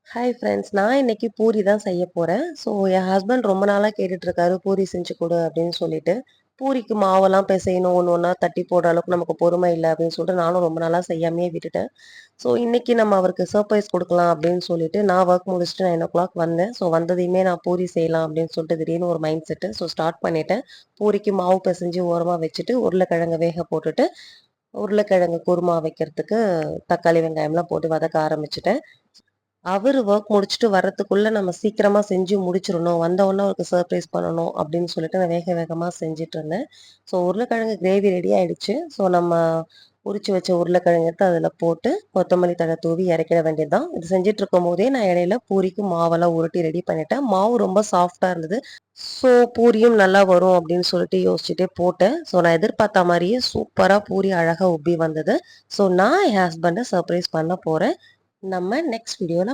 Hi friends. நான் இன்னைக்கு பூரி தான் செய்ய போறேன். ஸோ என் ஹஸ்பண்ட் ரொம்ப நாளா கேட்டுட்டு இருக்காரு, பூரி செஞ்சு குடு அப்படின்னு சொல்லிட்டு. பூரிக்கு மாவெல்லாம் பெசையணும், ஒண்ணு ஒண்ணா தட்டி போடுற அளவுக்கு நமக்கு பொறுமை இல்ல அப்படின்னு சொல்லிட்டு நானும் ரொம்ப நாளா செய்யாமயே விட்டுட்டேன். ஸோ இன்னைக்கு நம்ம அவருக்கு சர்ப்ரைஸ் குடுக்கலாம் அப்படின்னு சொல்லிட்டு நான் வொர்க் முடிச்சுட்டு 9:00 வந்தேன். ஸோ வந்ததையுமே நான் பூரி செய்யலாம் அப்படின்னு சொல்லிட்டு திடீர்னு ஒரு மைண்ட் செட்டு. ஸோ ஸ்டார்ட் பண்ணிட்டேன். பூரிக்கு மாவு பெசஞ்சு ஓரமா வச்சுட்டு, உருளைக்கிழங்க வேக போட்டுட்டு, உருளைக்கிழங்கு குருமா வைக்கிறதுக்கு தக்காளி, வெங்காயம்லாம் போட்டு வதக்க ஆரம்பிச்சுட்டேன். அவரு வொர்க் முடிச்சுட்டு வர்றதுக்குள்ள நம்ம சீக்கிரமா செஞ்சு முடிச்சிரணும். வந்தவுடனே அவருக்கு சர்ப்ரைஸ் பண்ணணும் அப்படின்னு சொல்லிட்டு நான் வேக வேகமா செஞ்சுட்டுருந்தேன். ஸோ உருளைக்கிழங்கு கிரேவி ரெடி ஆயிடுச்சு. ஸோ நம்ம உரிச்சு வச்ச உருளைக்கிழங்கு எடுத்து அதில போட்டு கொத்தமல்லி தழை தூவி இறக்கிட வேண்டியது தான். இது செஞ்சுட்டுருக்கும்போதே நான் இடையில பூரிக்கு மாவெல்லாம் உருட்டி ரெடி பண்ணிட்டேன். மாவு ரொம்ப சாஃப்ட்டா இருந்தது. ஸோ பூரியும் நல்லா வரும் அப்படின்னு சொல்லிட்டு யோசிச்சுட்டே போட்டேன். ஸோ நான் எதிர்பார்த்த மாரியே சூப்பரா பூரி அழகா உப்பி வந்தது. ஸோ நான் என் ஹஸ்பண்ட சர்ப்ரைஸ் பண்ண போறேன். நம்ம நெக்ஸ்ட் வீடியோல